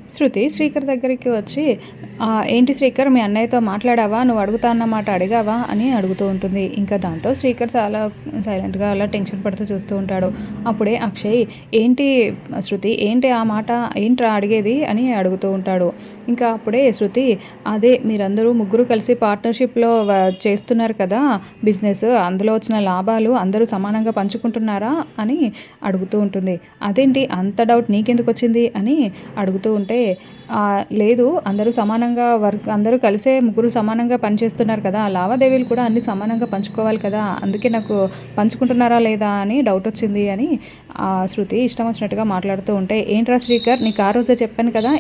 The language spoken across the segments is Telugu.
శృతి శ్రీకర్ దగ్గరికి వచ్చి ఏంటి శ్రీకర్ మీ అన్నయ్యతో మాట్లాడావా? నువ్వు అడుగుతా అన్నమాట అడిగావా? అని అడుగుతూ ఉంటుంది. ఇంకా దాంతో శ్రీకర్ చాలా సైలెంట్‌గా అలా టెన్షన్ పడుతూ చూస్తూ ఉంటాడు. అప్పుడే అక్షయ్ ఏంటి శృతి ఏంటి ఆ మాట? ఏంట్రా అడిగేది? అని అడుగుతూ ఉంటాడు. ఇంకా అప్పుడే శృతి అదే మీరందరూ ముగ్గురు కలిసి పార్ట్నర్‌షిప్‌లో చేస్తున్నారు కదా! బిజినెస్. అందులో వచ్చిన లాభాలు అందరూ సమానంగా పంచుకుంటున్నారా? అని అడుగుతూ ఉంటుంది. అదేంటి అంత డౌట్ నీకెందుకొచ్చింది? అని అడుగుతూ ఉంటే లేదు అందరూ సమానంగా అందరూ కలిసే ముగ్గురు సమానంగా పనిచేస్తున్నారు కదా! లావాదేవీలు కూడా అన్నీ సమానంగా పంచుకోవాలి కదా! అందుకే నాకు పంచుకుంటున్నారా లేదా అని డౌటొచ్చింది అని శృతి ఇష్టం వచ్చినట్టుగా మాట్లాడుతూ ఉంటే, ఏంట్రా శ్రీకర్ నీకు ఆ రోజే చెప్పాను కదా!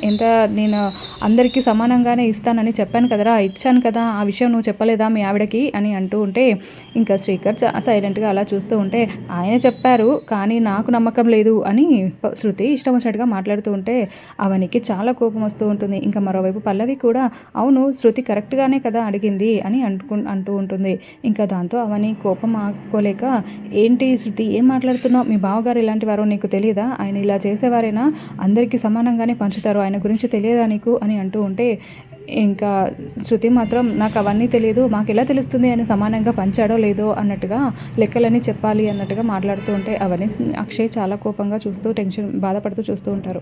నేను అందరికీ సమానంగానే ఇస్తానని చెప్పాను కదరా! ఇచ్చాను కదా! ఆ విషయం నువ్వు చెప్పలేదా మీ ఆవిడకి? అని అంటూ ఉంటే, ఇంకా శ్రీకర్ సైలెంట్‌గా అలా చూస్తూ ఉంటే, ఆయన చెప్పారు కానీ నాకు నమ్మకం లేదు అని శృతి ఇష్టం వచ్చినట్టుగా మాట్లాడుతూ ఉంటే, అవనికి చాలా కోపం వస్తూ ఉంటుంది. ఇంకా మరోవైపు పల్లవి కూడా అవును శృతి కరెక్ట్‌గానే కదా అడిగింది అని అంటూ ఉంటుంది. ఇంకా దాంతో అవని కోపం ఆపుకోలేక ఏంటి శృతి ఏం మాట్లాడుతున్నావు? మీ బావగారు ఇలాంటివారో నీకు తెలీదా? ఆయన ఇలా చేసేవారేనా? అందరికీ సమానంగానే పంచుతారు. ఆయన గురించి తెలియదా నీకు? అని అంటూ ఉంటే ఇంకా శృతి మాత్రం నాకు అవన్నీ తెలీదు. మాకెలా తెలుస్తుంది ఆయన సమానంగా పంచాడో లేదో అన్నట్టుగా లెక్కలన్నీ చెప్పాలి అన్నట్టుగా మాట్లాడుతూ ఉంటే అవని అక్షయ్ చాలా కోపంగా చూస్తూ బాధపడుతూ చూస్తూ ఉంటారు.